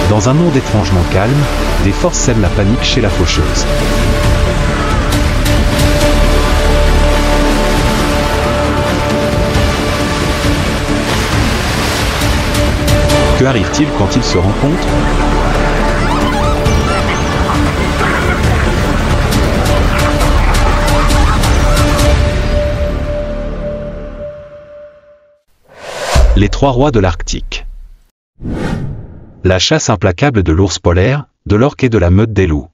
Dans un monde étrangement calme, des forces sèment la panique chez la faucheuse. Que arrive-t-il quand ils se rencontrent? Les trois rois de l'Arctique. La chasse implacable de l'ours polaire, de l'orque et de la meute des loups.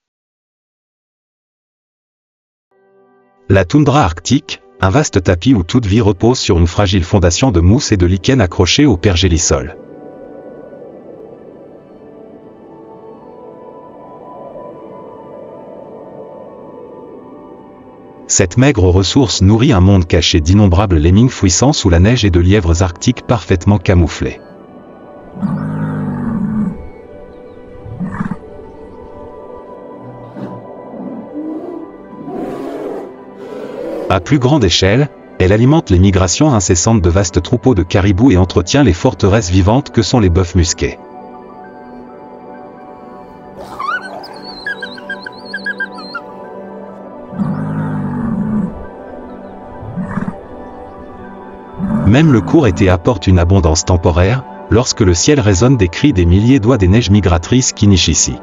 La toundra arctique, un vaste tapis où toute vie repose sur une fragile fondation de mousse et de lichen accrochée au pergélisol. Cette maigre ressource nourrit un monde caché d'innombrables lemmings fouissant sous la neige et de lièvres arctiques parfaitement camouflés. À plus grande échelle, elle alimente les migrations incessantes de vastes troupeaux de caribous et entretient les forteresses vivantes que sont les bœufs musqués. Même le court été apporte une abondance temporaire, lorsque le ciel résonne des cris des milliers d'oies des neiges migratrices qui nichent ici.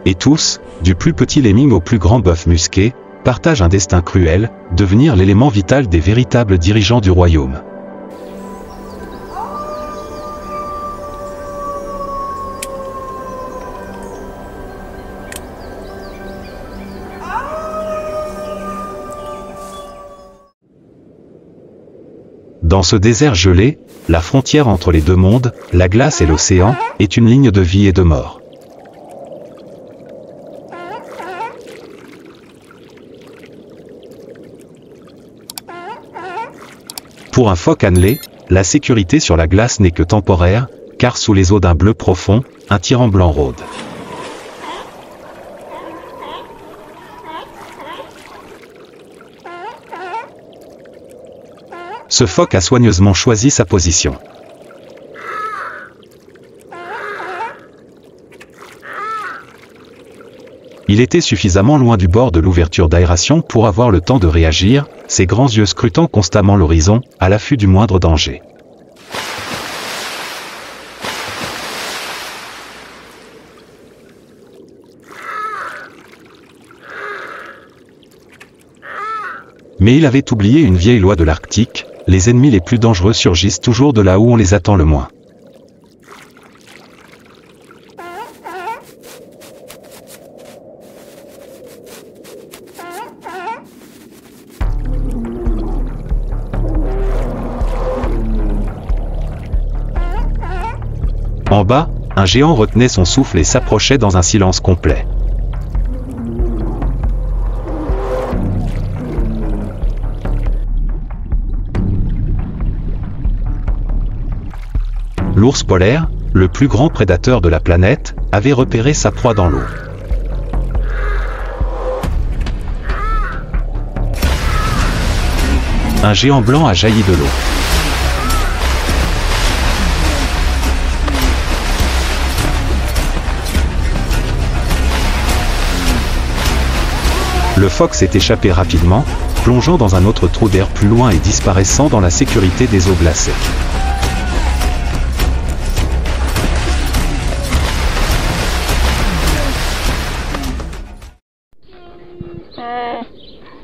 Et tous, du plus petit lemming au plus grand bœuf musqué, partagent un destin cruel, devenir l'élément vital des véritables dirigeants du royaume. Dans ce désert gelé, la frontière entre les deux mondes, la glace et l'océan, est une ligne de vie et de mort. Pour un phoque annelé, la sécurité sur la glace n'est que temporaire, car sous les eaux d'un bleu profond, un tyran blanc rôde. Ce phoque a soigneusement choisi sa position. Il était suffisamment loin du bord de l'ouverture d'aération pour avoir le temps de réagir, ses grands yeux scrutant constamment l'horizon, à l'affût du moindre danger. Mais il avait oublié une vieille loi de l'Arctique, les ennemis les plus dangereux surgissent toujours de là où on les attend le moins. En bas, un géant retenait son souffle et s'approchait dans un silence complet. L'ours polaire, le plus grand prédateur de la planète, avait repéré sa proie dans l'eau. Un géant blanc a jailli de l'eau. Le phoque s'est échappé rapidement, plongeant dans un autre trou d'air plus loin et disparaissant dans la sécurité des eaux glacées.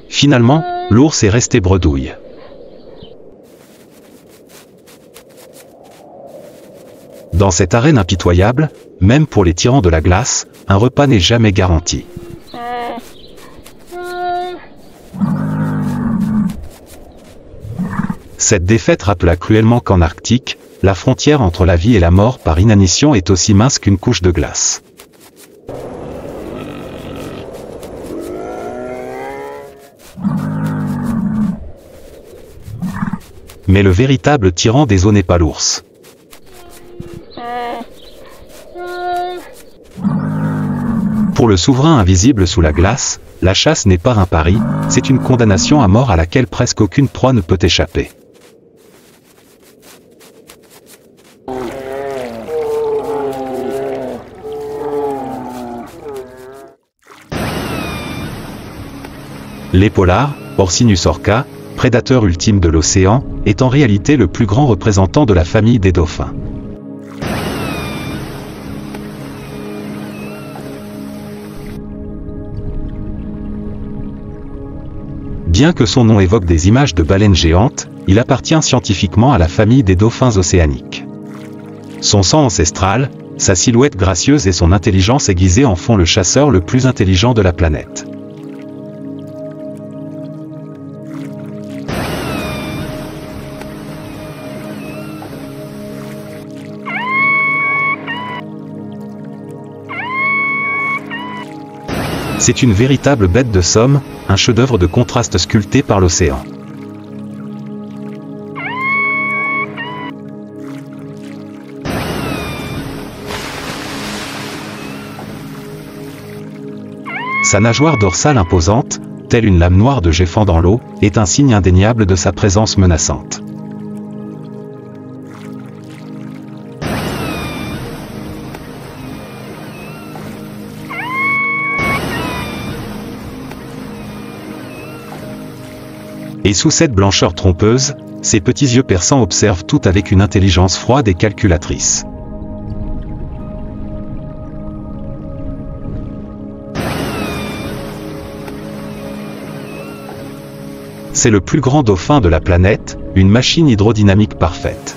Finalement, l'ours est resté bredouille. Dans cette arène impitoyable, même pour les tyrans de la glace, un repas n'est jamais garanti. Cette défaite rappela cruellement qu'en Arctique, la frontière entre la vie et la mort par inanition est aussi mince qu'une couche de glace. Mais le véritable tyran des eaux n'est pas l'ours. Pour Pour le souverain invisible sous la glace, la chasse n'est pas un pari, c'est une condamnation à mort à laquelle presque aucune proie ne peut échapper. L'épaulard, Orcinus orca, prédateur ultime de l'océan, est en réalité le plus grand représentant de la famille des dauphins. Bien que son nom évoque des images de baleines géantes, il appartient scientifiquement à la famille des dauphins océaniques. Son sang ancestral, sa silhouette gracieuse et son intelligence aiguisée en font le chasseur le plus intelligent de la planète. C'est une véritable bête de somme, un chef-d'œuvre de contraste sculpté par l'océan. Sa nageoire dorsale imposante, telle une lame noire de jet fendant l'eau, est un signe indéniable de sa présence menaçante. Et sous cette blancheur trompeuse, ses petits yeux perçants observent tout avec une intelligence froide et calculatrice. C'est le plus grand dauphin de la planète, une machine hydrodynamique parfaite.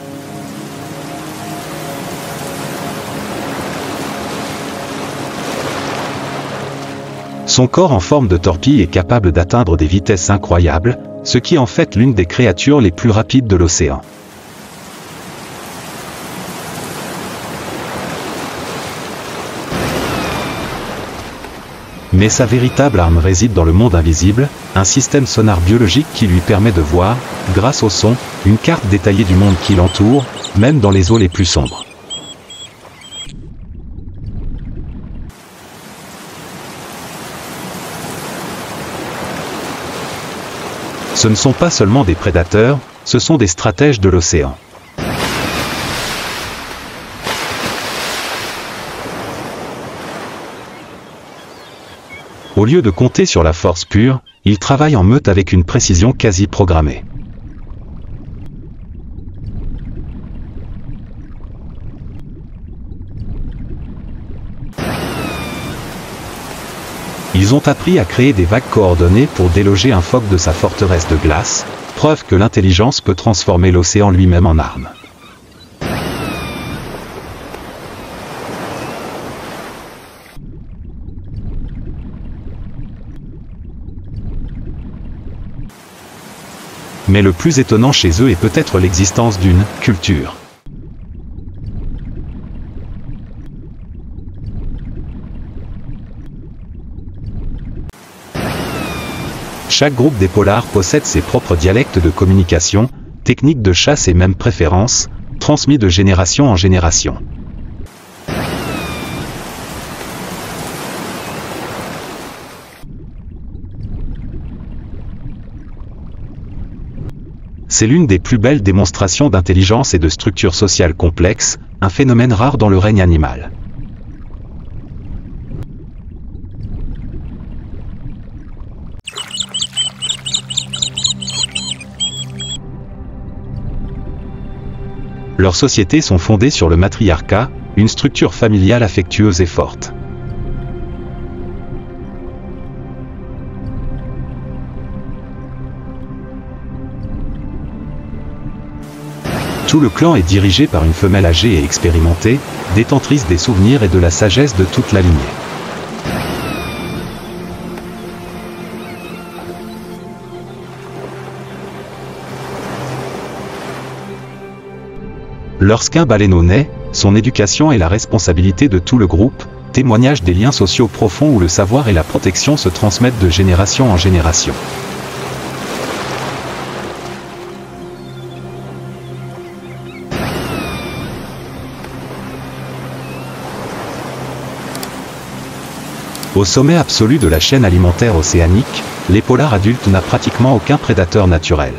Son corps en forme de torpille est capable d'atteindre des vitesses incroyables, ce qui en fait l'une des créatures les plus rapides de l'océan. Mais sa véritable arme réside dans le monde invisible, un système sonar biologique qui lui permet de voir, grâce au son, une carte détaillée du monde qui l'entoure, même dans les eaux les plus sombres. Ce ne sont pas seulement des prédateurs, ce sont des stratèges de l'océan. Au lieu de compter sur la force pure, ils travaillent en meute avec une précision quasi programmée. Ils ont appris à créer des vagues coordonnées pour déloger un phoque de sa forteresse de glace, preuve que l'intelligence peut transformer l'océan lui-même en arme. Mais le plus étonnant chez eux est peut-être l'existence d'une « culture ». Chaque groupe d'épaulards possède ses propres dialectes de communication, techniques de chasse et même préférences, transmis de génération en génération. C'est l'une des plus belles démonstrations d'intelligence et de structure sociale complexe, un phénomène rare dans le règne animal. Leurs sociétés sont fondées sur le matriarcat, une structure familiale affectueuse et forte. Tout le clan est dirigé par une femelle âgée et expérimentée, détentrice des souvenirs et de la sagesse de toute la lignée. Lorsqu'un baleineau naît, son éducation est la responsabilité de tout le groupe, témoignage des liens sociaux profonds où le savoir et la protection se transmettent de génération en génération. Au sommet absolu de la chaîne alimentaire océanique, l'épolar adulte n'a pratiquement aucun prédateur naturel.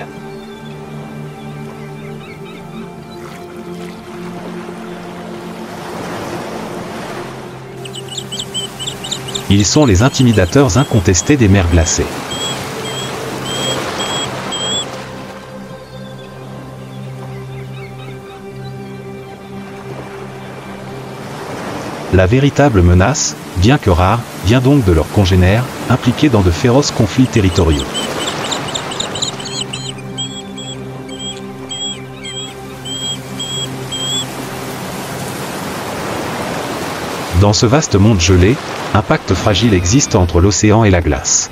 Ils sont les intimidateurs incontestés des mers glacées. La véritable menace, bien que rare, vient donc de leurs congénères, impliqués dans de féroces conflits territoriaux. Dans ce vaste monde gelé, un pacte fragile existe entre l'océan et la glace.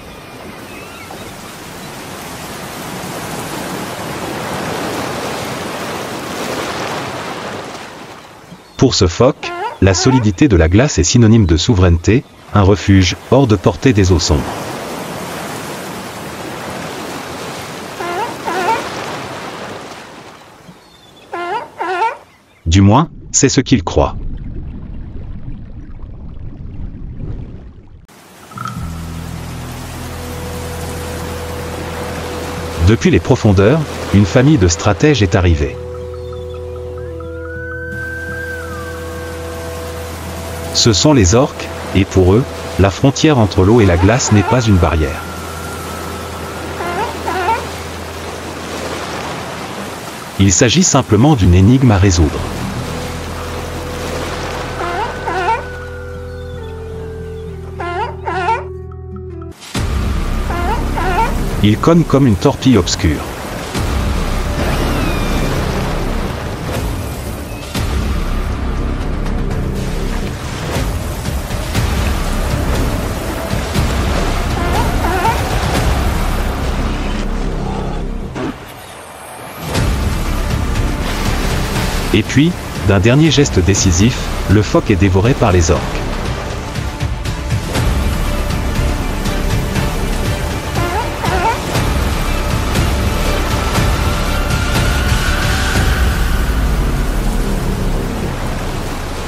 Pour ce phoque, la solidité de la glace est synonyme de souveraineté, un refuge, hors de portée des eaux sombres. Du moins, c'est ce qu'il croit. Depuis les profondeurs, une famille de stratèges est arrivée. Ce sont les orques, et pour eux, la frontière entre l'eau et la glace n'est pas une barrière. Il s'agit simplement d'une énigme à résoudre. Il cogne comme une torpille obscure. Et puis, d'un dernier geste décisif, le phoque est dévoré par les orques.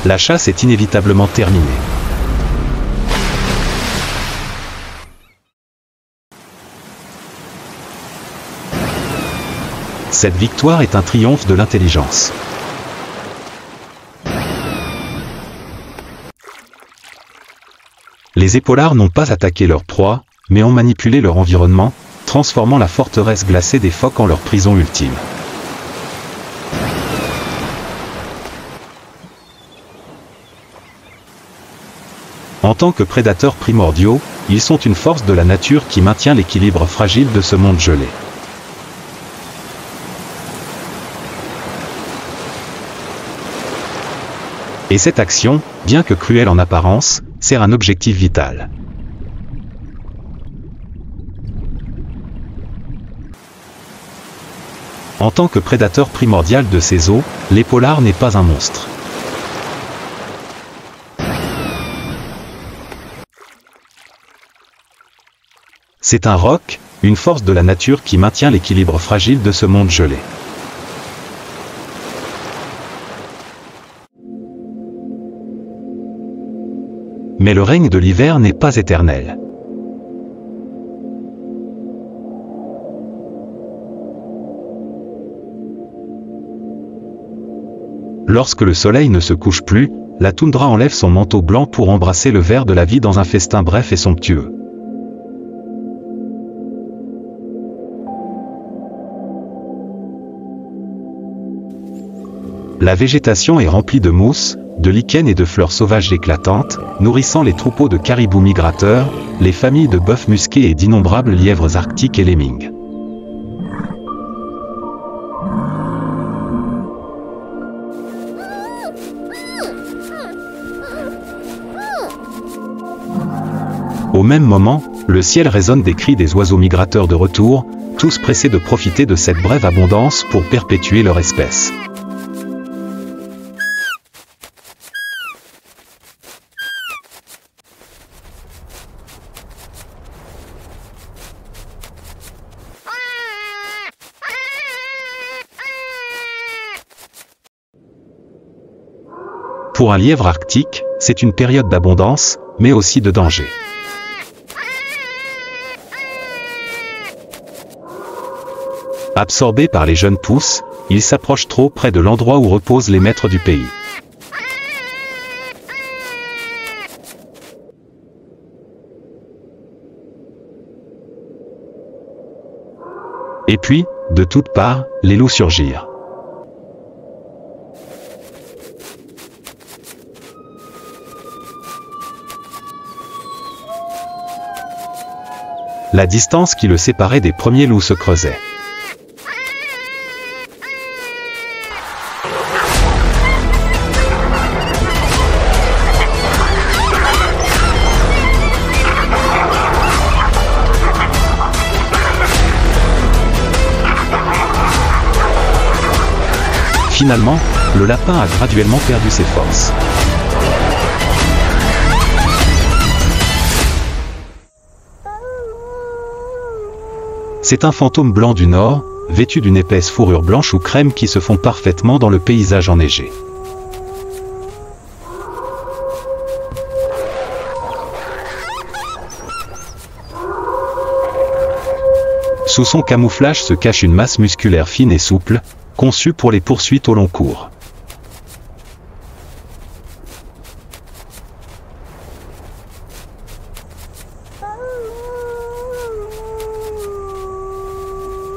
La chasse est inévitablement terminée. Cette victoire est un triomphe de l'intelligence. Les épaulards n'ont pas attaqué leur proie, mais ont manipulé leur environnement, transformant la forteresse glacée des phoques en leur prison ultime. En tant que prédateurs primordiaux, ils sont une force de la nature qui maintient l'équilibre fragile de ce monde gelé. Et cette action, bien que cruelle en apparence, sert un objectif vital. En tant que prédateur primordial de ces eaux, l'épaulard n'est pas un monstre. C'est un roc, une force de la nature qui maintient l'équilibre fragile de ce monde gelé. Mais le règne de l'hiver n'est pas éternel. Lorsque le soleil ne se couche plus, la toundra enlève son manteau blanc pour embrasser le vert de la vie dans un festin bref et somptueux. La végétation est remplie de mousse, de lichens et de fleurs sauvages éclatantes, nourrissant les troupeaux de caribous migrateurs, les familles de bœufs musqués et d'innombrables lièvres arctiques et lemmings. Au même moment, le ciel résonne des cris des oiseaux migrateurs de retour, tous pressés de profiter de cette brève abondance pour perpétuer leur espèce. Pour un lièvre arctique, c'est une période d'abondance, mais aussi de danger. Absorbés par les jeunes pousses, ils s'approchent trop près de l'endroit où reposent les maîtres du pays. Et puis, de toutes parts, les loups surgirent. La distance qui le séparait des premiers loups se creusait. Finalement, le lapin a graduellement perdu ses forces. C'est un fantôme blanc du Nord, vêtu d'une épaisse fourrure blanche ou crème qui se fond parfaitement dans le paysage enneigé. Sous son camouflage se cache une masse musculaire fine et souple, conçue pour les poursuites au long cours.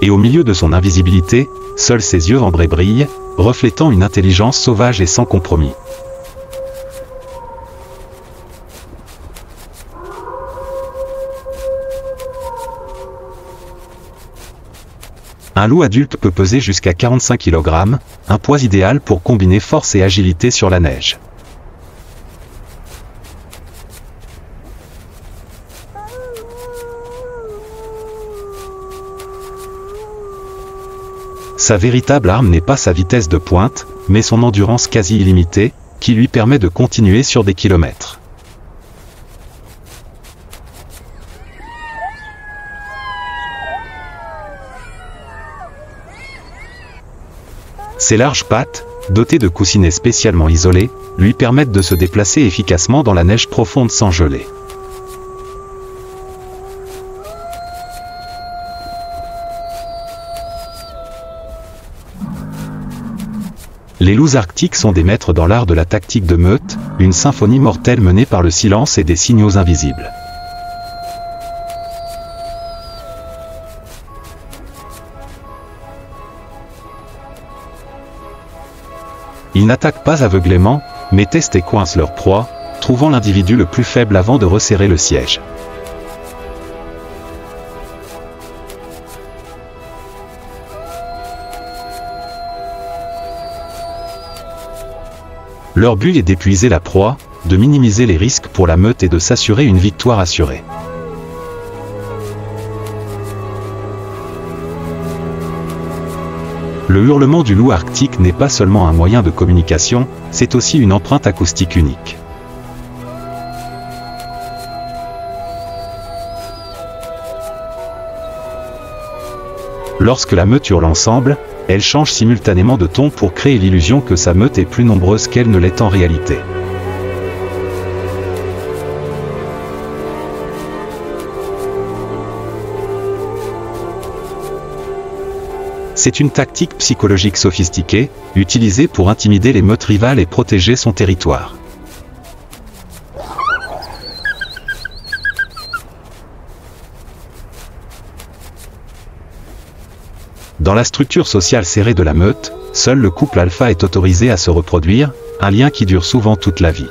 Et au milieu de son invisibilité, seuls ses yeux ambrés brillent, reflétant une intelligence sauvage et sans compromis. Un loup adulte peut peser jusqu'à 45 kg, un poids idéal pour combiner force et agilité sur la neige. Sa véritable arme n'est pas sa vitesse de pointe, mais son endurance quasi illimitée, qui lui permet de continuer sur des kilomètres. Ses larges pattes, dotées de coussinets spécialement isolés, lui permettent de se déplacer efficacement dans la neige profonde sans geler. Les loups arctiques sont des maîtres dans l'art de la tactique de meute, une symphonie mortelle menée par le silence et des signaux invisibles. Ils n'attaquent pas aveuglément, mais testent et coincent leur proie, trouvant l'individu le plus faible avant de resserrer le siège. Leur but est d'épuiser la proie, de minimiser les risques pour la meute et de s'assurer une victoire assurée. Le hurlement du loup arctique n'est pas seulement un moyen de communication, c'est aussi une empreinte acoustique unique. Lorsque la meute hurle ensemble, elle change simultanément de ton pour créer l'illusion que sa meute est plus nombreuse qu'elle ne l'est en réalité. C'est une tactique psychologique sophistiquée, utilisée pour intimider les meutes rivales et protéger son territoire. Dans la structure sociale serrée de la meute, seul le couple alpha est autorisé à se reproduire, un lien qui dure souvent toute la vie.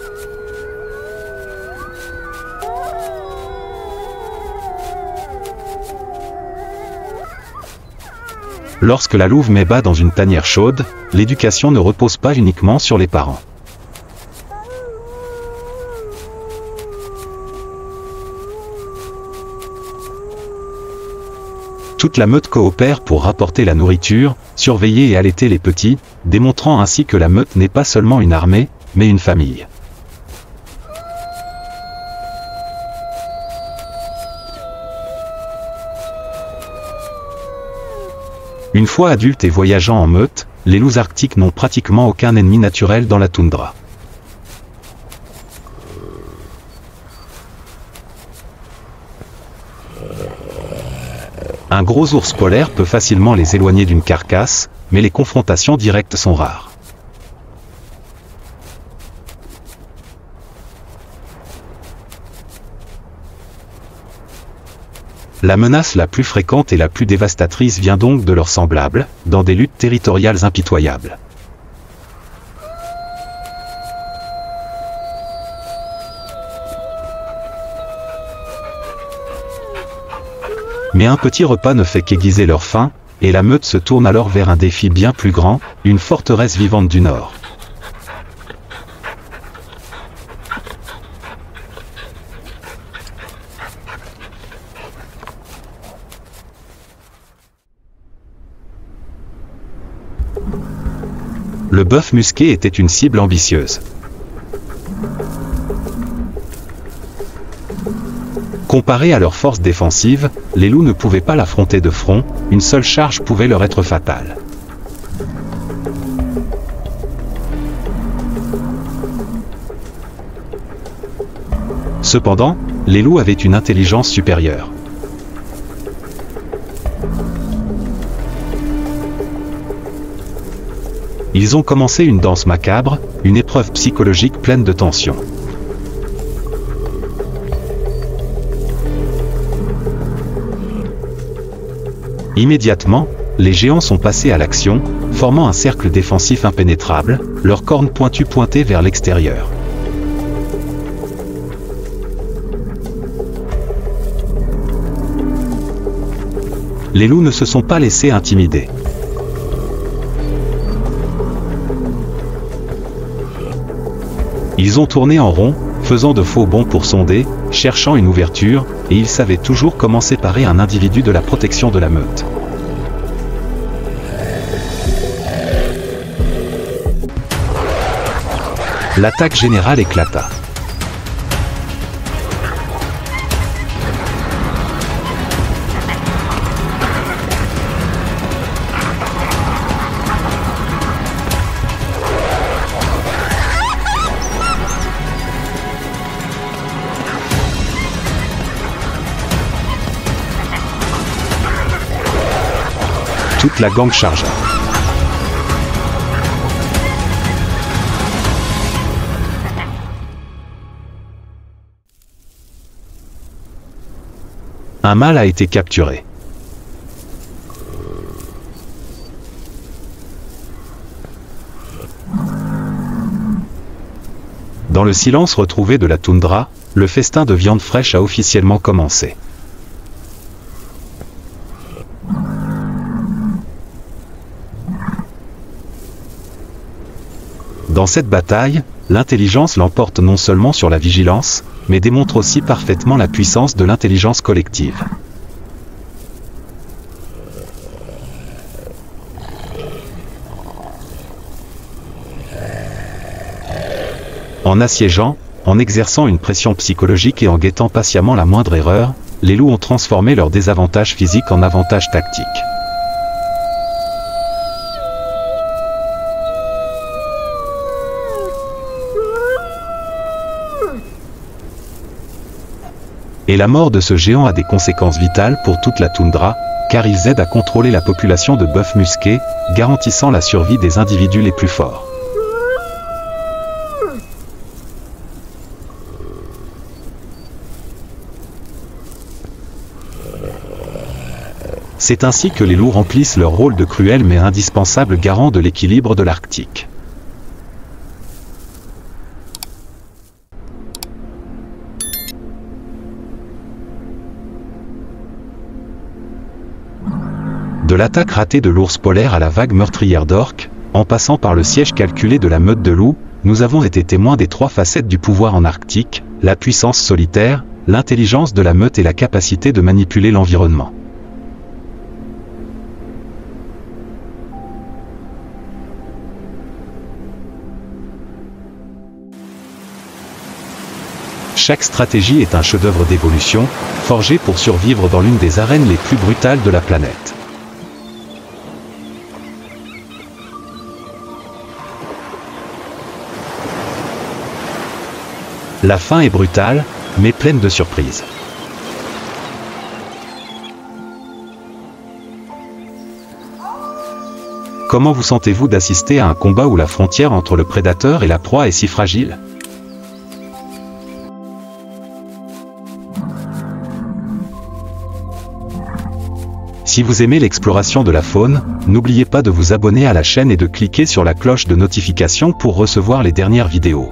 Lorsque la louve met bas dans une tanière chaude, l'éducation ne repose pas uniquement sur les parents. Toute la meute coopère pour rapporter la nourriture, surveiller et allaiter les petits, démontrant ainsi que la meute n'est pas seulement une armée, mais une famille. Une fois adultes et voyageant en meute, les loups arctiques n'ont pratiquement aucun ennemi naturel dans la toundra. Un gros ours polaire peut facilement les éloigner d'une carcasse, mais les confrontations directes sont rares. La menace la plus fréquente et la plus dévastatrice vient donc de leurs semblables, dans des luttes territoriales impitoyables. Mais un petit repas ne fait qu'aiguiser leur faim, et la meute se tourne alors vers un défi bien plus grand, une forteresse vivante du Nord. Le bœuf musqué était une cible ambitieuse. Comparé à leur force défensive, les loups ne pouvaient pas l'affronter de front, une seule charge pouvait leur être fatale. Cependant, les loups avaient une intelligence supérieure. Ils ont commencé une danse macabre, une épreuve psychologique pleine de tension. Immédiatement, les géants sont passés à l'action, formant un cercle défensif impénétrable, leurs cornes pointues pointées vers l'extérieur. Les loups ne se sont pas laissés intimider. Ils ont tourné en rond, faisant de faux bonds pour sonder, cherchant une ouverture, et ils savaient toujours comment séparer un individu de la protection de la meute. L'attaque générale éclata. Toute la gang chargea. Un mâle a été capturé. Dans le silence retrouvé de la toundra, le festin de viande fraîche a officiellement commencé. Dans cette bataille, l'intelligence l'emporte non seulement sur la vigilance, mais démontre aussi parfaitement la puissance de l'intelligence collective. En assiégeant, en exerçant une pression psychologique et en guettant patiemment la moindre erreur, les loups ont transformé leur désavantage physique en avantage tactique. Et la mort de ce géant a des conséquences vitales pour toute la toundra, car ils aident à contrôler la population de bœufs musqués, garantissant la survie des individus les plus forts. C'est ainsi que les loups remplissent leur rôle de cruel mais indispensable garant de l'équilibre de l'Arctique. De l'attaque ratée de l'ours polaire à la vague meurtrière d'orques, en passant par le siège calculé de la meute de loups, nous avons été témoins des trois facettes du pouvoir en Arctique, la puissance solitaire, l'intelligence de la meute et la capacité de manipuler l'environnement. Chaque stratégie est un chef-d'œuvre d'évolution, forgé pour survivre dans l'une des arènes les plus brutales de la planète. La fin est brutale, mais pleine de surprises. Comment vous sentez-vous d'assister à un combat où la frontière entre le prédateur et la proie est si fragile? Si vous aimez l'exploration de la faune, n'oubliez pas de vous abonner à la chaîne et de cliquer sur la cloche de notification pour recevoir les dernières vidéos.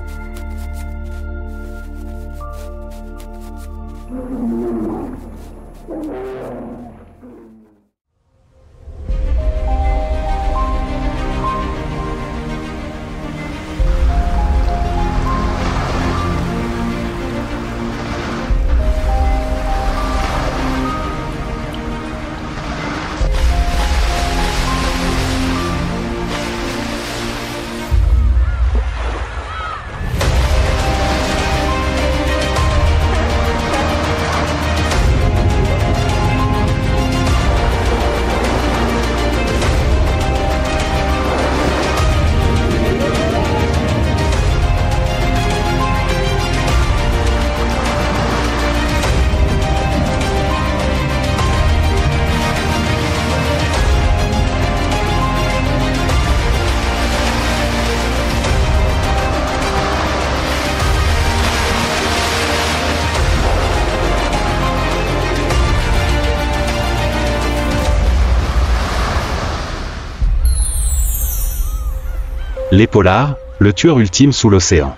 Les polars, le tueur ultime sous l'océan.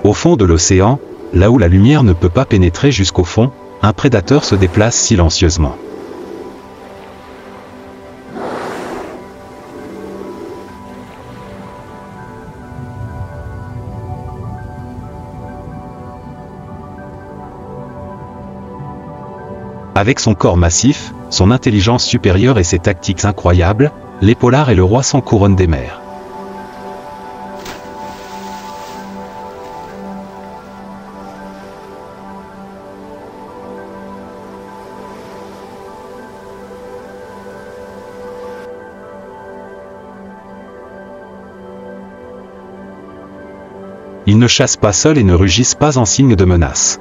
Au fond de l'océan, là où la lumière ne peut pas pénétrer jusqu'au fond, un prédateur se déplace silencieusement. Avec son corps massif, son intelligence supérieure et ses tactiques incroyables, les polars est le roi sans couronne des mers. Ils ne chassent pas seuls et ne rugissent pas en signe de menace.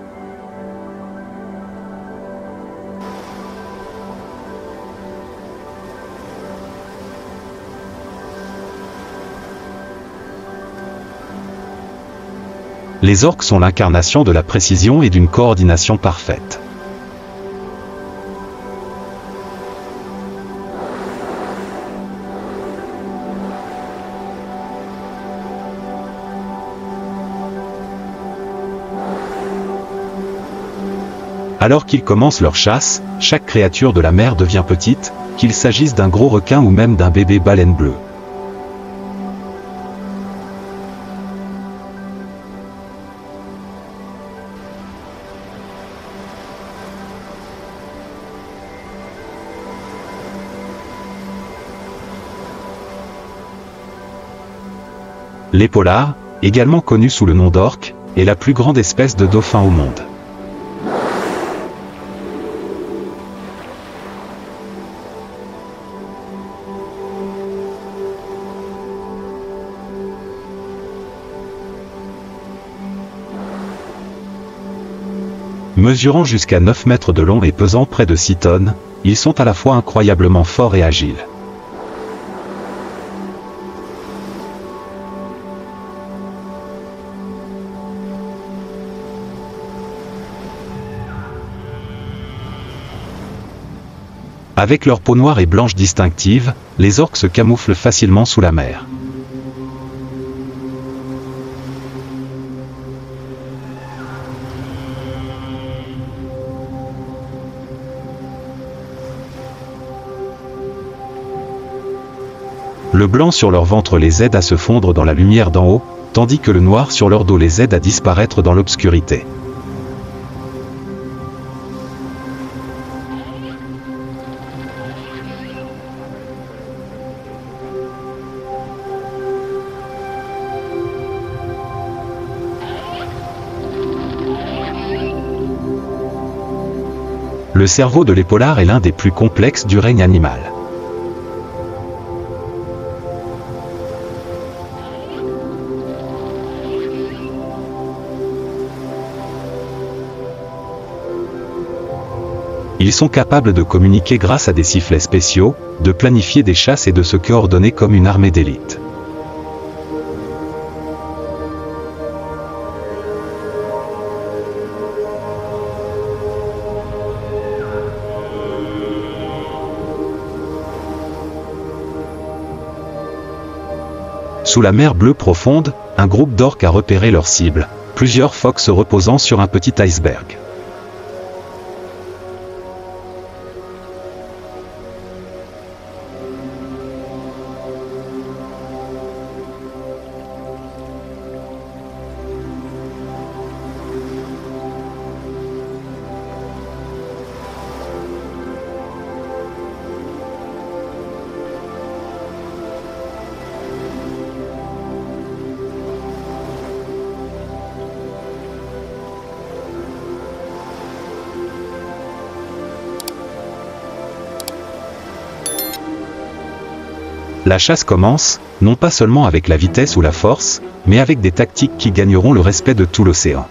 Les orques sont l'incarnation de la précision et d'une coordination parfaite. Alors qu'ils commencent leur chasse, chaque créature de la mer devient petite, qu'il s'agisse d'un gros requin ou même d'un bébé baleine bleue. Les polars, également connus sous le nom d'orque, est la plus grande espèce de dauphin au monde. Mesurant jusqu'à 9 mètres de long et pesant près de 6 tonnes, ils sont à la fois incroyablement forts et agiles. Avec leur peau noire et blanche distinctive, les orques se camouflent facilement sous la mer. Le blanc sur leur ventre les aide à se fondre dans la lumière d'en haut, tandis que le noir sur leur dos les aide à disparaître dans l'obscurité. Le cerveau de l'épaulard est l'un des plus complexes du règne animal. Ils sont capables de communiquer grâce à des sifflets spéciaux, de planifier des chasses et de se coordonner comme une armée d'élite. Sous la mer bleue profonde, un groupe d'orques a repéré leur cible, plusieurs phoques se reposant sur un petit iceberg. La chasse commence, non pas seulement avec la vitesse ou la force, mais avec des tactiques qui gagneront le respect de tout l'océan.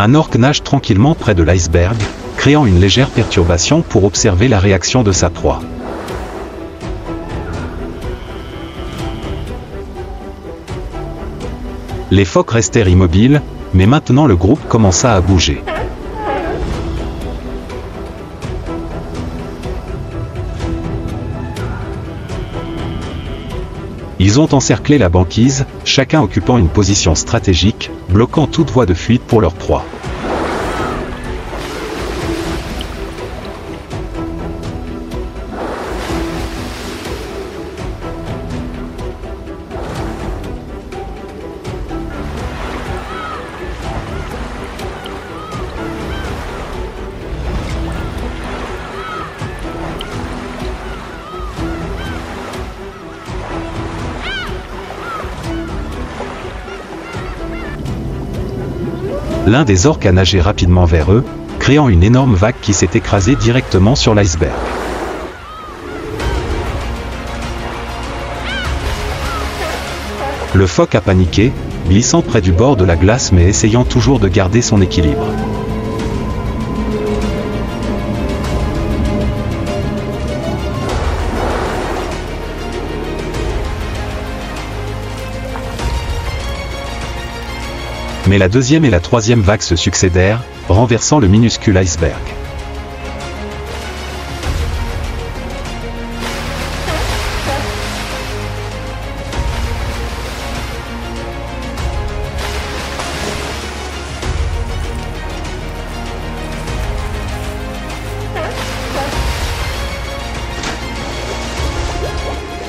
Un orque nage tranquillement près de l'iceberg, créant une légère perturbation pour observer la réaction de sa proie. Les phoques restèrent immobiles, mais maintenant le groupe commença à bouger. Ils ont encerclé la banquise, chacun occupant une position stratégique, bloquant toute voie de fuite pour leur proie. L'un des orques a nagé rapidement vers eux, créant une énorme vague qui s'est écrasée directement sur l'iceberg. Le phoque a paniqué, glissant près du bord de la glace mais essayant toujours de garder son équilibre. Mais la deuxième et la troisième vague se succédèrent, renversant le minuscule iceberg.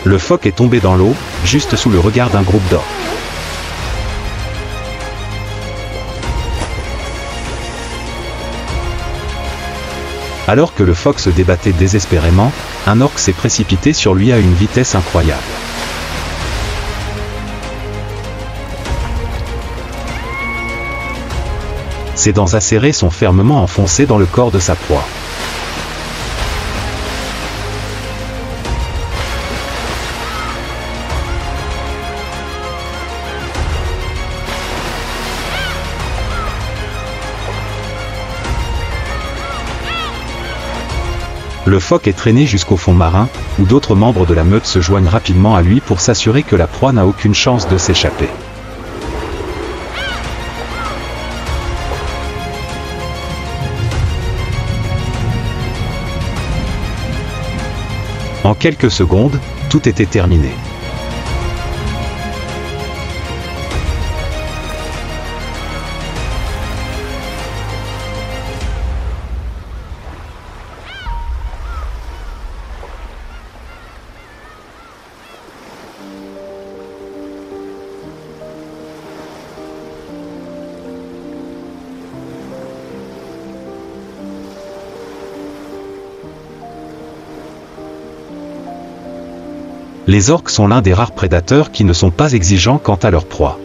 Le phoque est tombé dans l'eau, juste sous le regard d'un groupe d'orques. Alors que le phoque se débattait désespérément, un orque s'est précipité sur lui à une vitesse incroyable. Ses dents acérées sont fermement enfoncées dans le corps de sa proie. Le phoque est traîné jusqu'au fond marin, où d'autres membres de la meute se joignent rapidement à lui pour s'assurer que la proie n'a aucune chance de s'échapper. En quelques secondes, tout était terminé. Les orques sont l'un des rares prédateurs qui ne sont pas exigeants quant à leur proie.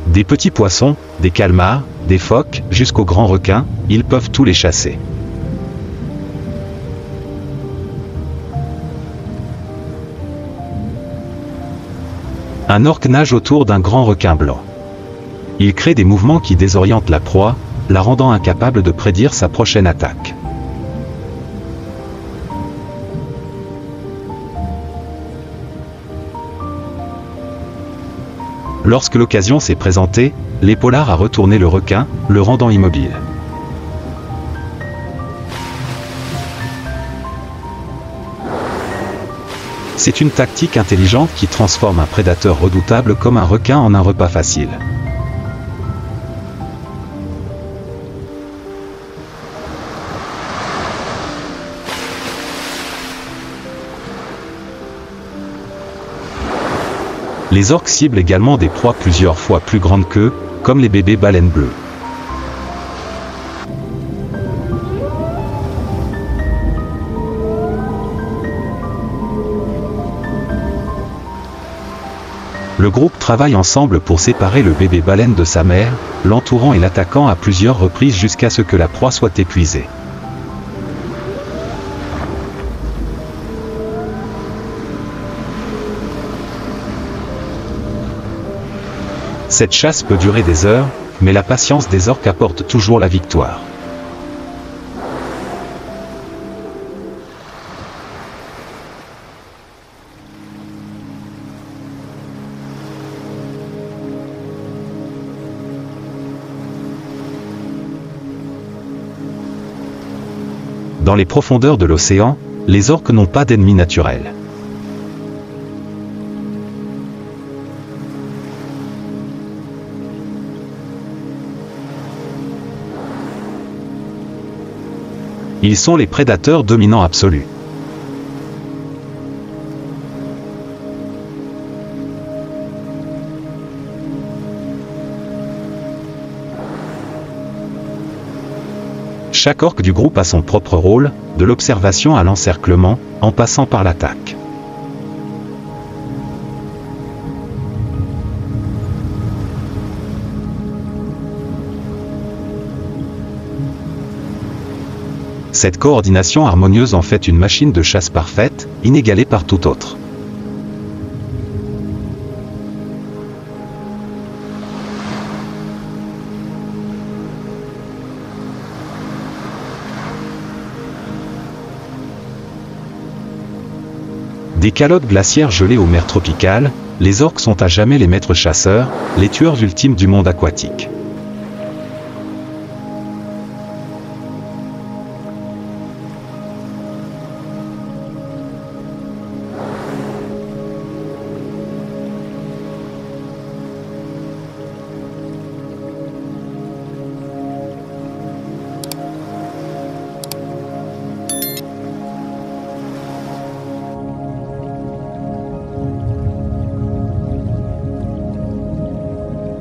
Des petits poissons, des calmars, des phoques, jusqu'aux grands requins, ils peuvent tous les chasser. Un orque nage autour d'un grand requin blanc. Il crée des mouvements qui désorientent la proie, la rendant incapable de prédire sa prochaine attaque. Lorsque l'occasion s'est présentée, l'épaulard a retourné le requin, le rendant immobile. C'est une tactique intelligente qui transforme un prédateur redoutable comme un requin en un repas facile. Les orques ciblent également des proies plusieurs fois plus grandes qu'eux, comme les bébés baleines bleues. Le groupe travaille ensemble pour séparer le bébé baleine de sa mère, l'entourant et l'attaquant à plusieurs reprises jusqu'à ce que la proie soit épuisée. Cette chasse peut durer des heures, mais la patience des orques apporte toujours la victoire. Dans les profondeurs de l'océan, les orques n'ont pas d'ennemis naturels. Ils sont les prédateurs dominants absolus. Chaque orque du groupe a son propre rôle, de l'observation à l'encerclement, en passant par l'attaque. Cette coordination harmonieuse en fait une machine de chasse parfaite, inégalée par tout autre. Des calottes glaciaires gelées aux mers tropicales, les orques sont à jamais les maîtres chasseurs, les tueurs ultimes du monde aquatique.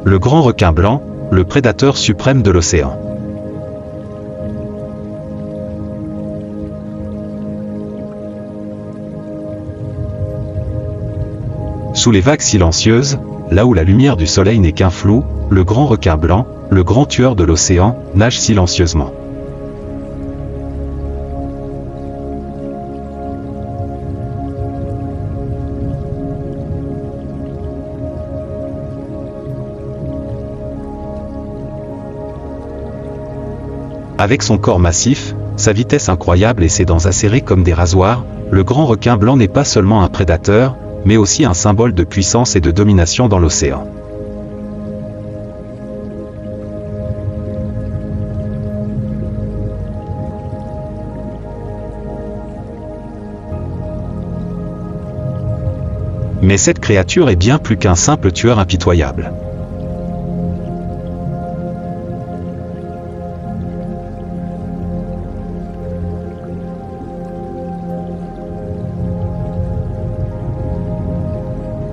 Le grand requin blanc, le prédateur suprême de l'océan. Sous les vagues silencieuses, là où la lumière du soleil n'est qu'un flou, le grand requin blanc, le grand tueur de l'océan, nage silencieusement. Avec son corps massif, sa vitesse incroyable et ses dents acérées comme des rasoirs, le grand requin blanc n'est pas seulement un prédateur, mais aussi un symbole de puissance et de domination dans l'océan. Mais cette créature est bien plus qu'un simple tueur impitoyable.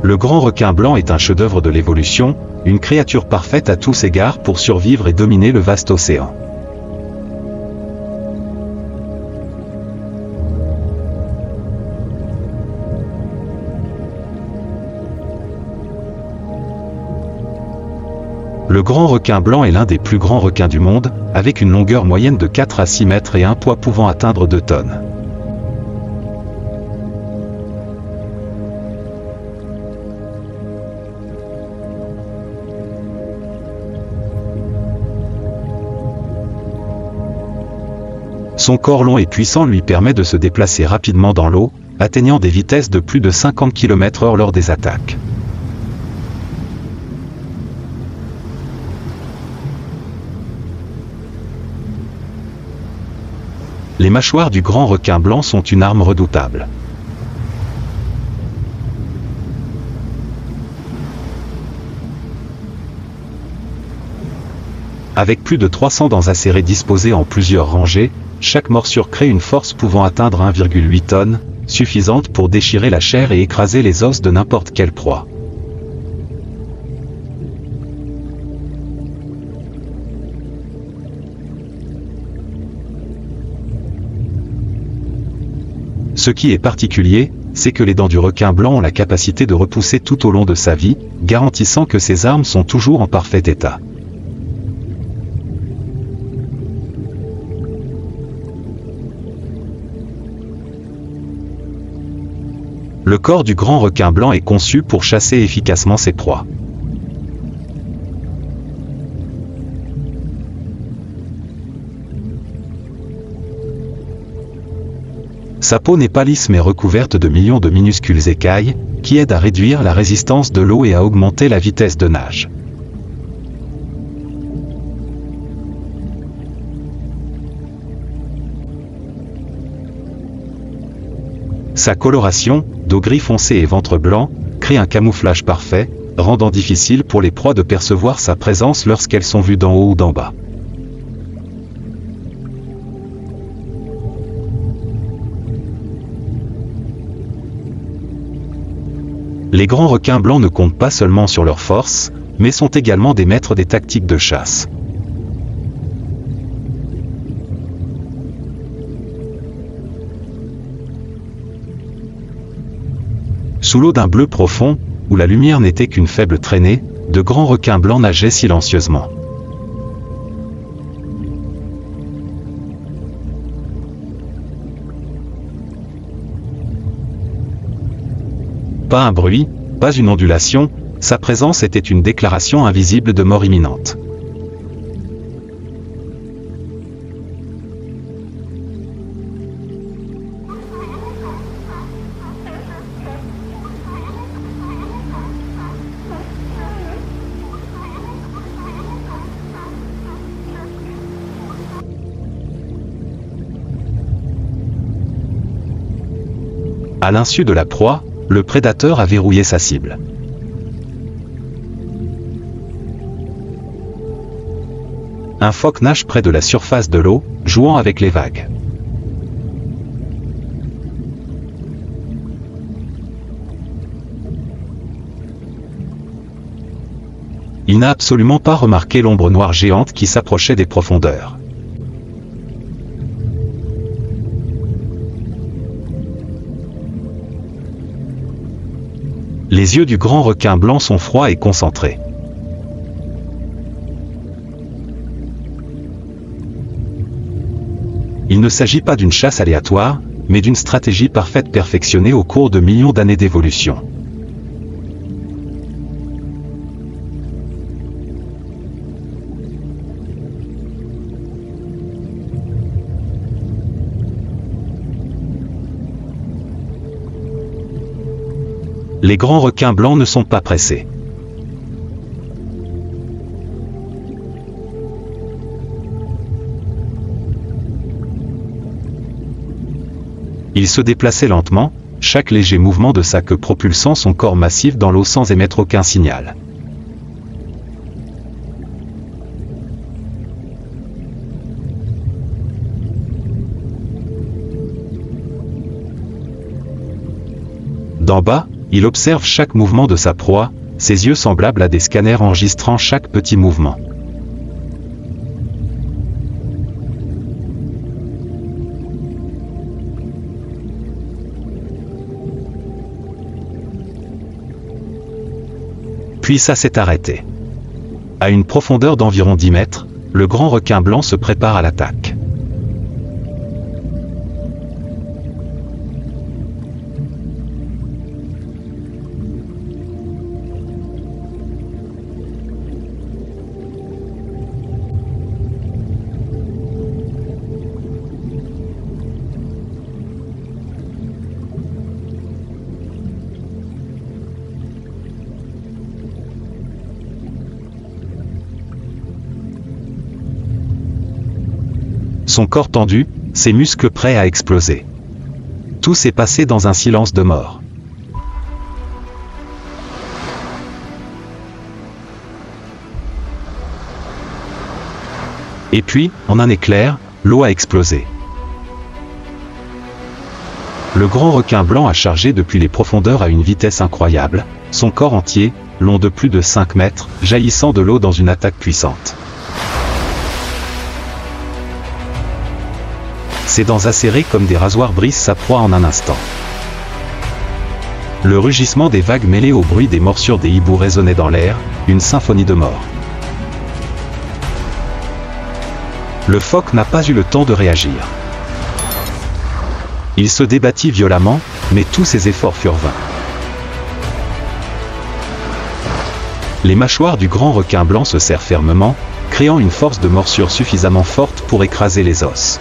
Le grand requin blanc est un chef-d'œuvre de l'évolution, une créature parfaite à tous égards pour survivre et dominer le vaste océan. Le grand requin blanc est l'un des plus grands requins du monde, avec une longueur moyenne de 4 à 6 mètres et un poids pouvant atteindre 2 tonnes. Son corps long et puissant lui permet de se déplacer rapidement dans l'eau, atteignant des vitesses de plus de 50 km/h lors des attaques. Les mâchoires du grand requin blanc sont une arme redoutable. Avec plus de 300 dents acérées disposées en plusieurs rangées, chaque morsure crée une force pouvant atteindre 1,8 tonnes, suffisante pour déchirer la chair et écraser les os de n'importe quelle proie. Ce qui est particulier, c'est que les dents du requin blanc ont la capacité de repousser tout au long de sa vie, garantissant que ses armes sont toujours en parfait état. Le corps du grand requin blanc est conçu pour chasser efficacement ses proies. Sa peau n'est pas lisse mais recouverte de millions de minuscules écailles, qui aident à réduire la résistance de l'eau et à augmenter la vitesse de nage. Sa coloration, dos gris foncé et ventre blanc, crée un camouflage parfait, rendant difficile pour les proies de percevoir sa présence lorsqu'elles sont vues d'en haut ou d'en bas. Les grands requins blancs ne comptent pas seulement sur leur force, mais sont également des maîtres des tactiques de chasse. Sous l'eau d'un bleu profond, où la lumière n'était qu'une faible traînée, de grands requins blancs nageaient silencieusement. Pas un bruit, pas une ondulation, sa présence était une déclaration invisible de mort imminente. À l'insu de la proie, le prédateur a verrouillé sa cible. Un phoque nage près de la surface de l'eau, jouant avec les vagues. Il n'a absolument pas remarqué l'ombre noire géante qui s'approchait des profondeurs. Les yeux du grand requin blanc sont froids et concentrés. Il ne s'agit pas d'une chasse aléatoire, mais d'une stratégie parfaite perfectionnée au cours de millions d'années d'évolution. Les grands requins blancs ne sont pas pressés. Ils se déplaçaient lentement, chaque léger mouvement de sa queue propulsant son corps massif dans l'eau sans émettre aucun signal. D'en bas, il observe chaque mouvement de sa proie, ses yeux semblables à des scanners enregistrant chaque petit mouvement. Puis ça s'est arrêté. À une profondeur d'environ 10 mètres, le grand requin blanc se prépare à l'attaque. Son corps tendu, ses muscles prêts à exploser. Tout s'est passé dans un silence de mort. Et puis, en un éclair, l'eau a explosé. Le grand requin blanc a chargé depuis les profondeurs à une vitesse incroyable, son corps entier, long de plus de 5 mètres, jaillissant de l'eau dans une attaque puissante. Ses dents acérées comme des rasoirs brisent sa proie en un instant. Le rugissement des vagues mêlé au bruit des morsures des hiboux résonnait dans l'air, une symphonie de mort. Le phoque n'a pas eu le temps de réagir. Il se débattit violemment, mais tous ses efforts furent vains. Les mâchoires du grand requin blanc se serrent fermement, créant une force de morsure suffisamment forte pour écraser les os.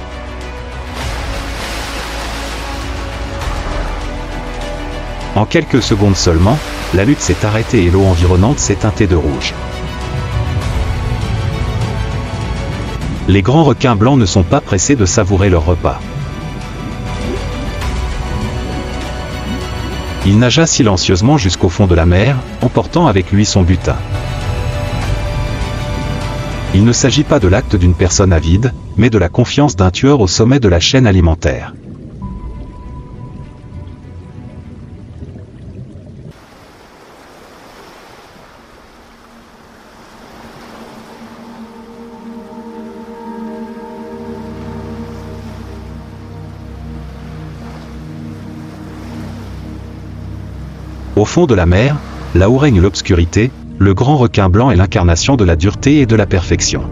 En quelques secondes seulement, la lutte s'est arrêtée et l'eau environnante s'est teintée de rouge. Les grands requins blancs ne sont pas pressés de savourer leur repas. Il nagea silencieusement jusqu'au fond de la mer, emportant avec lui son butin. Il ne s'agit pas de l'acte d'une personne avide, mais de la confiance d'un tueur au sommet de la chaîne alimentaire. Au fond de la mer, là où règne l'obscurité, le grand requin blanc est l'incarnation de la dureté et de la perfection.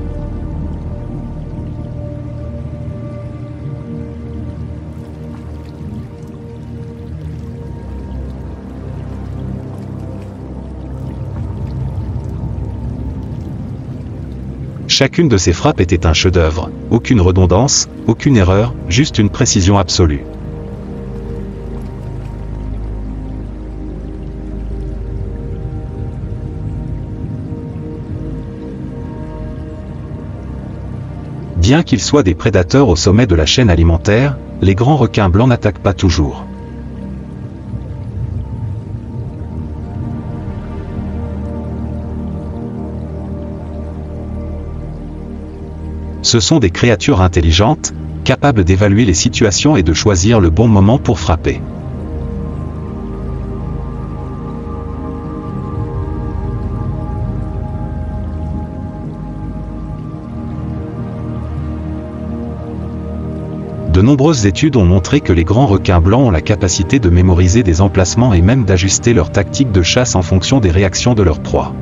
Chacune de ses frappes était un chef-d'œuvre, aucune redondance, aucune erreur, juste une précision absolue. Bien qu'ils soient des prédateurs au sommet de la chaîne alimentaire, les grands requins blancs n'attaquent pas toujours. Ce sont des créatures intelligentes, capables d'évaluer les situations et de choisir le bon moment pour frapper. De nombreuses études ont montré que les grands requins blancs ont la capacité de mémoriser des emplacements et même d'ajuster leur tactique de chasse en fonction des réactions de leur proie.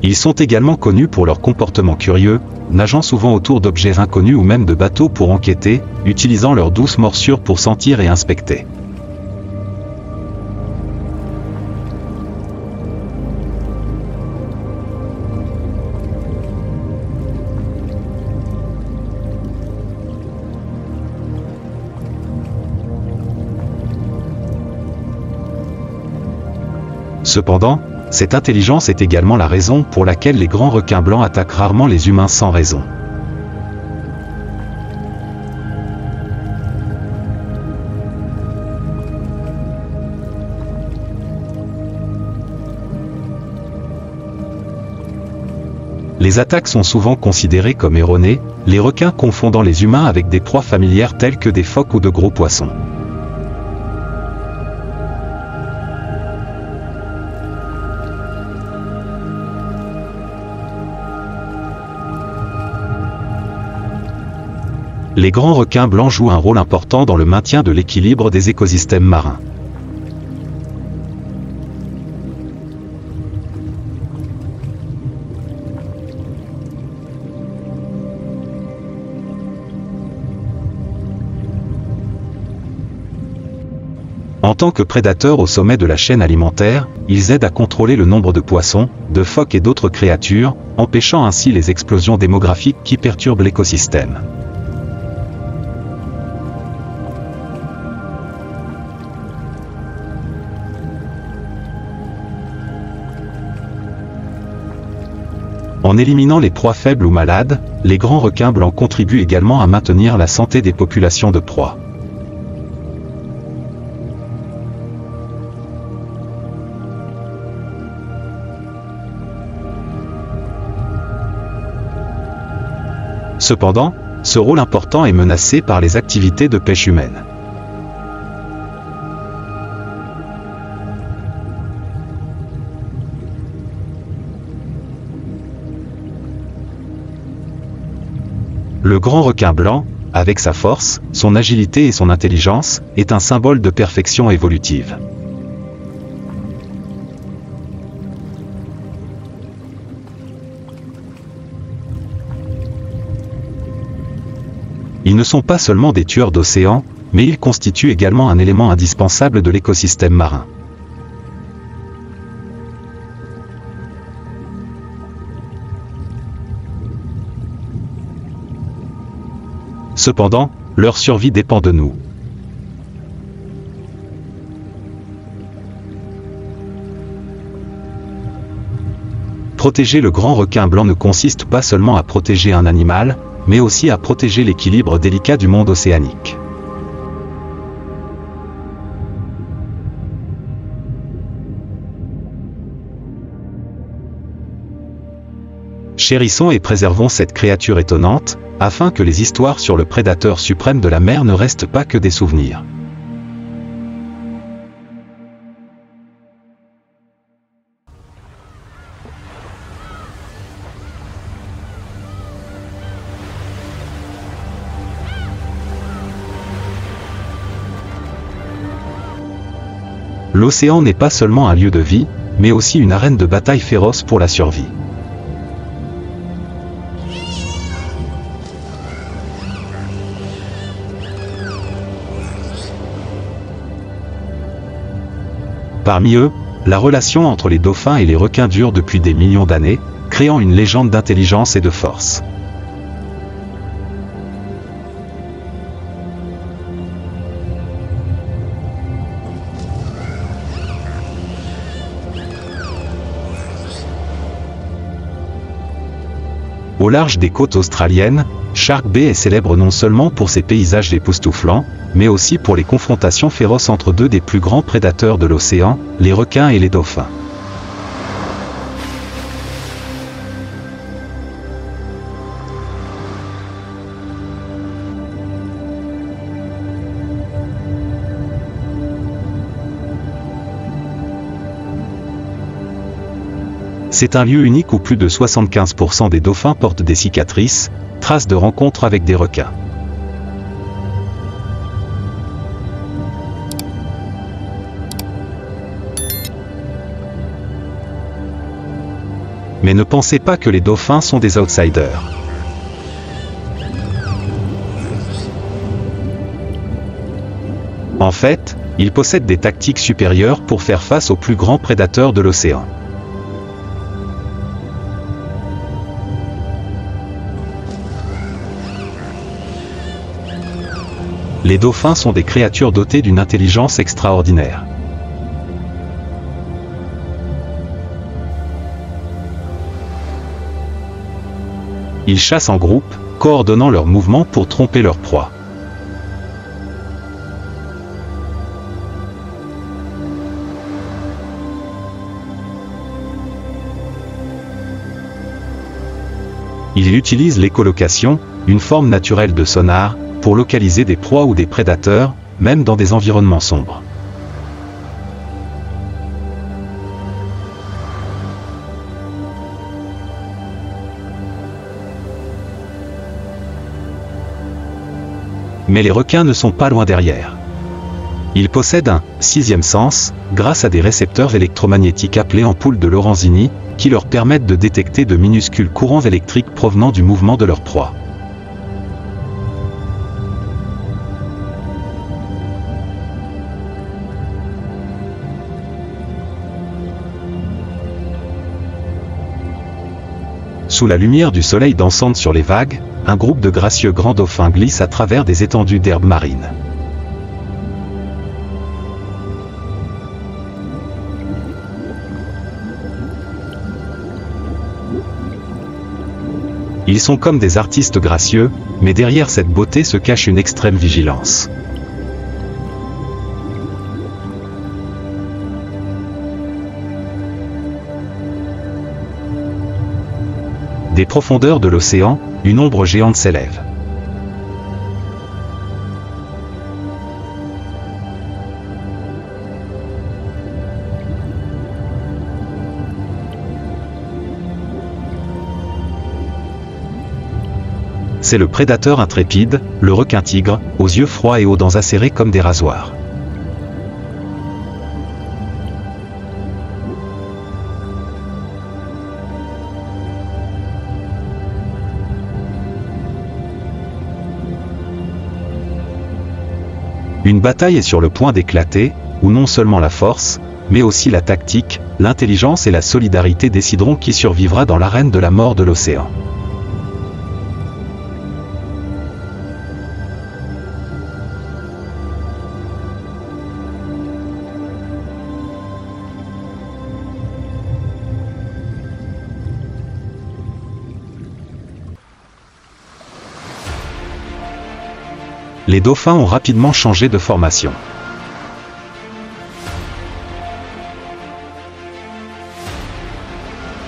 Ils sont également connus pour leur comportement curieux, nageant souvent autour d'objets inconnus ou même de bateaux pour enquêter, utilisant leurs douces morsures pour sentir et inspecter. Cependant, cette intelligence est également la raison pour laquelle les grands requins blancs attaquent rarement les humains sans raison. Les attaques sont souvent considérées comme erronées, les requins confondant les humains avec des proies familières telles que des phoques ou de gros poissons. Les grands requins blancs jouent un rôle important dans le maintien de l'équilibre des écosystèmes marins. En tant que prédateurs au sommet de la chaîne alimentaire, ils aident à contrôler le nombre de poissons, de phoques et d'autres créatures, empêchant ainsi les explosions démographiques qui perturbent l'écosystème. En éliminant les proies faibles ou malades, les grands requins blancs contribuent également à maintenir la santé des populations de proies. Cependant, ce rôle important est menacé par les activités de pêche humaine. Le grand requin blanc, avec sa force, son agilité et son intelligence, est un symbole de perfection évolutive. Ils ne sont pas seulement des tueurs d'océan, mais ils constituent également un élément indispensable de l'écosystème marin. Cependant, leur survie dépend de nous. Protéger le grand requin blanc ne consiste pas seulement à protéger un animal, mais aussi à protéger l'équilibre délicat du monde océanique. Chérissons et préservons cette créature étonnante, afin que les histoires sur le prédateur suprême de la mer ne restent pas que des souvenirs. L'océan n'est pas seulement un lieu de vie, mais aussi une arène de bataille féroce pour la survie. Parmi eux, la relation entre les dauphins et les requins dure depuis des millions d'années, créant une légende d'intelligence et de force. Au large des côtes australiennes, Shark Bay est célèbre non seulement pour ses paysages époustouflants, mais aussi pour les confrontations féroces entre deux des plus grands prédateurs de l'océan, les requins et les dauphins. C'est un lieu unique où plus de 75% des dauphins portent des cicatrices, traces de rencontres avec des requins. Mais ne pensez pas que les dauphins sont des outsiders. En fait, ils possèdent des tactiques supérieures pour faire face aux plus grands prédateurs de l'océan. Les dauphins sont des créatures dotées d'une intelligence extraordinaire. Ils chassent en groupe, coordonnant leurs mouvements pour tromper leur proie. Ils utilisent l'écholocation, une forme naturelle de sonar, pour localiser des proies ou des prédateurs, même dans des environnements sombres. Mais les requins ne sont pas loin derrière. Ils possèdent un « sixième sens » grâce à des récepteurs électromagnétiques appelés ampoules de Lorenzini, qui leur permettent de détecter de minuscules courants électriques provenant du mouvement de leur proie. Sous la lumière du soleil dansante sur les vagues, un groupe de gracieux grands dauphins glisse à travers des étendues d'herbes marines. Ils sont comme des artistes gracieux, mais derrière cette beauté se cache une extrême vigilance. Des profondeurs de l'océan, une ombre géante s'élève. C'est le prédateur intrépide, le requin-tigre, aux yeux froids et aux dents acérées comme des rasoirs. Une bataille est sur le point d'éclater, où non seulement la force, mais aussi la tactique, l'intelligence et la solidarité décideront qui survivra dans l'arène de la mort de l'océan. Les dauphins ont rapidement changé de formation.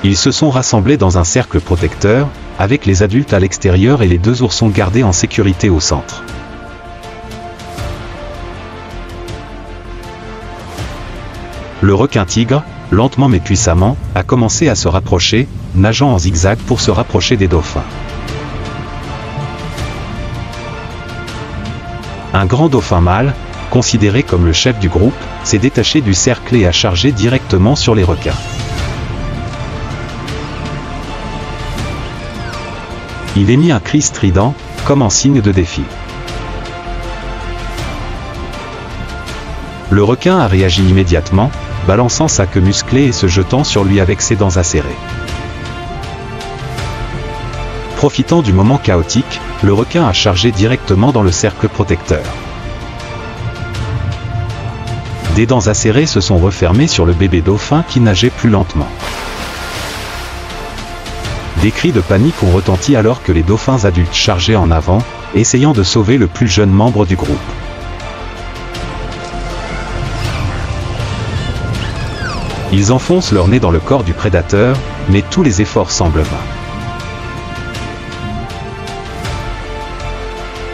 Ils se sont rassemblés dans un cercle protecteur, avec les adultes à l'extérieur et les deux oursons gardés en sécurité au centre. Le requin-tigre, lentement mais puissamment, a commencé à se rapprocher, nageant en zigzag pour se rapprocher des dauphins. Un grand dauphin mâle, considéré comme le chef du groupe, s'est détaché du cercle et a chargé directement sur les requins. Il émit un cri strident, comme en signe de défi. Le requin a réagi immédiatement, balançant sa queue musclée et se jetant sur lui avec ses dents acérées. Profitant du moment chaotique, le requin a chargé directement dans le cercle protecteur. Des dents acérées se sont refermées sur le bébé dauphin qui nageait plus lentement. Des cris de panique ont retenti alors que les dauphins adultes chargeaient en avant, essayant de sauver le plus jeune membre du groupe. Ils enfoncent leur nez dans le corps du prédateur, mais tous les efforts semblent vains.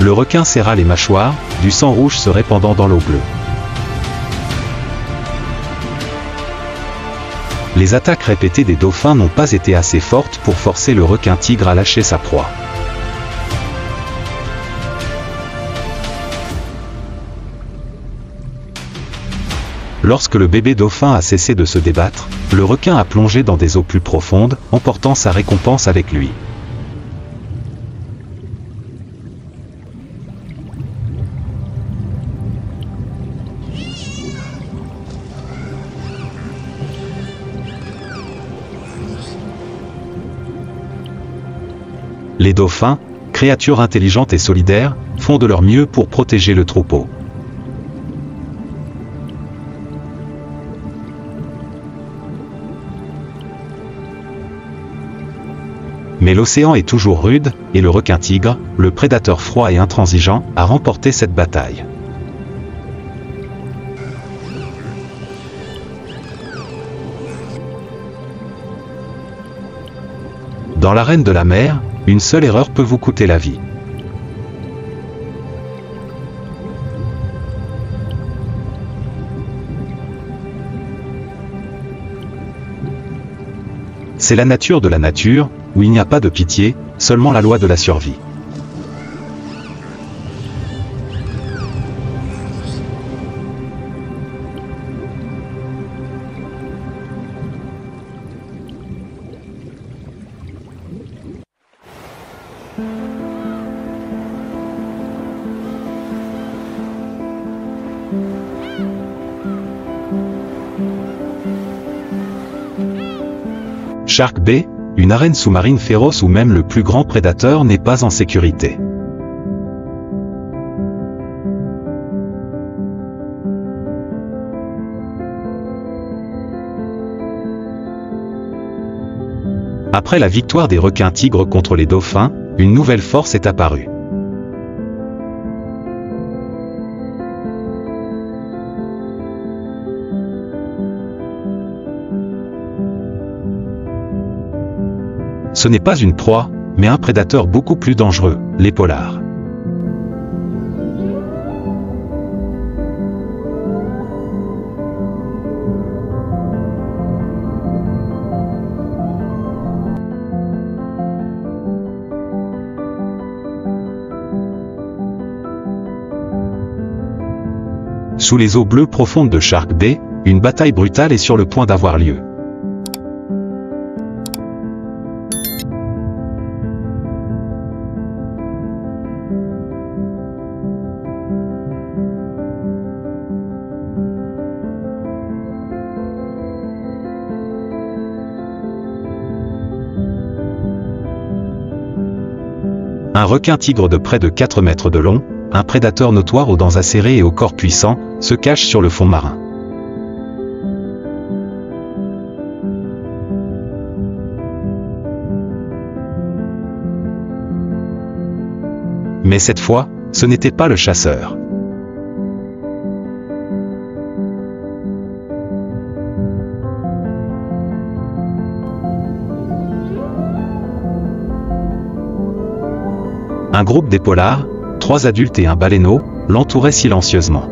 Le requin serra les mâchoires, du sang rouge se répandant dans l'eau bleue. Les attaques répétées des dauphins n'ont pas été assez fortes pour forcer le requin-tigre à lâcher sa proie. Lorsque le bébé dauphin a cessé de se débattre, le requin a plongé dans des eaux plus profondes, emportant sa récompense avec lui. Les dauphins, créatures intelligentes et solidaires, font de leur mieux pour protéger le troupeau. Mais l'océan est toujours rude, et le requin-tigre, le prédateur froid et intransigeant, a remporté cette bataille. Dans l'arène de la mer, une seule erreur peut vous coûter la vie. C'est la nature de la nature, où il n'y a pas de pitié, seulement la loi de la survie. Shark Bay, une arène sous-marine féroce où même le plus grand prédateur n'est pas en sécurité. Après la victoire des requins-tigres contre les dauphins, une nouvelle force est apparue. Ce n'est pas une proie, mais un prédateur beaucoup plus dangereux, les polars. Sous les eaux bleues profondes de Shark Bay, une bataille brutale est sur le point d'avoir lieu. Un requin-tigre de près de 4 mètres de long, un prédateur notoire aux dents acérées et au corps puissant, se cache sur le fond marin. Mais cette fois, ce n'était pas le chasseur. Un groupe d'épaulards, 3 adultes et un baleineau, l'entouraient silencieusement.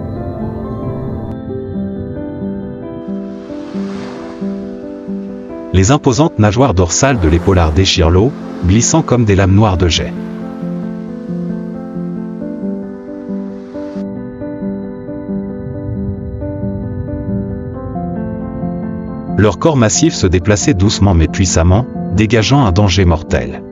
Les imposantes nageoires dorsales de l'épaulard déchirent l'eau, glissant comme des lames noires de jet. Leur corps massif se déplaçait doucement mais puissamment, dégageant un danger mortel.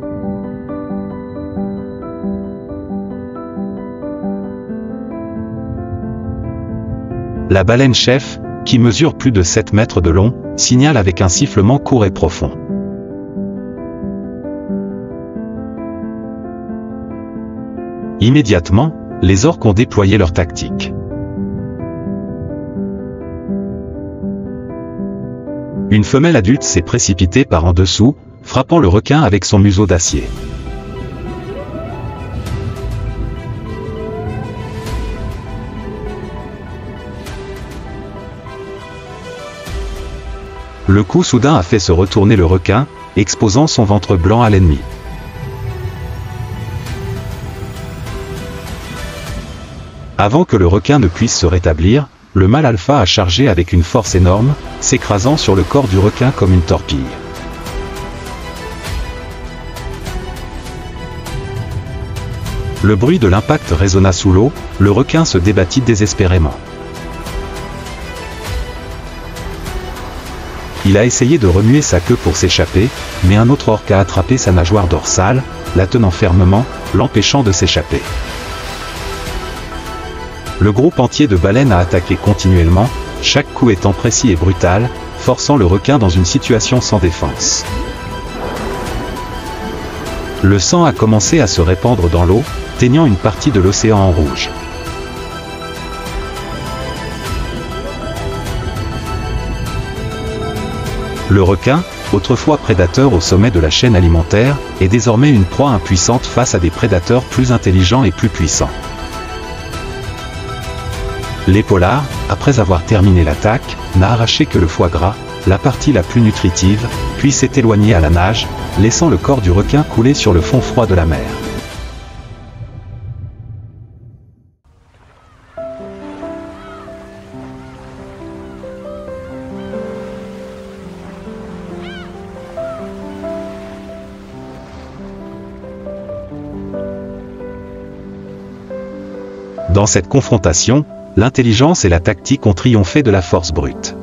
La baleine-chef, qui mesure plus de 7 mètres de long, signale avec un sifflement court et profond. Immédiatement, les orques ont déployé leur tactique. Une femelle adulte s'est précipitée par en dessous, frappant le requin avec son museau d'acier. Le coup soudain a fait se retourner le requin, exposant son ventre blanc à l'ennemi. Avant que le requin ne puisse se rétablir, le mâle alpha a chargé avec une force énorme, s'écrasant sur le corps du requin comme une torpille. Le bruit de l'impact résonna sous l'eau, le requin se débattit désespérément. Il a essayé de remuer sa queue pour s'échapper, mais un autre orque a attrapé sa nageoire dorsale, la tenant fermement, l'empêchant de s'échapper. Le groupe entier de baleines a attaqué continuellement, chaque coup étant précis et brutal, forçant le requin dans une situation sans défense. Le sang a commencé à se répandre dans l'eau, teignant une partie de l'océan en rouge. Le requin, autrefois prédateur au sommet de la chaîne alimentaire, est désormais une proie impuissante face à des prédateurs plus intelligents et plus puissants. L'épaulard, après avoir terminé l'attaque, n'a arraché que le foie gras, la partie la plus nutritive, puis s'est éloigné à la nage, laissant le corps du requin couler sur le fond froid de la mer. Dans cette confrontation, l'intelligence et la tactique ont triomphé de la force brute.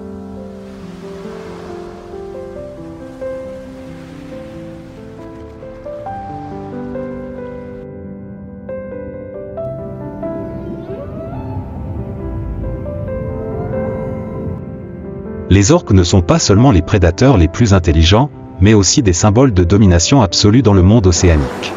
Les orques ne sont pas seulement les prédateurs les plus intelligents, mais aussi des symboles de domination absolue dans le monde océanique.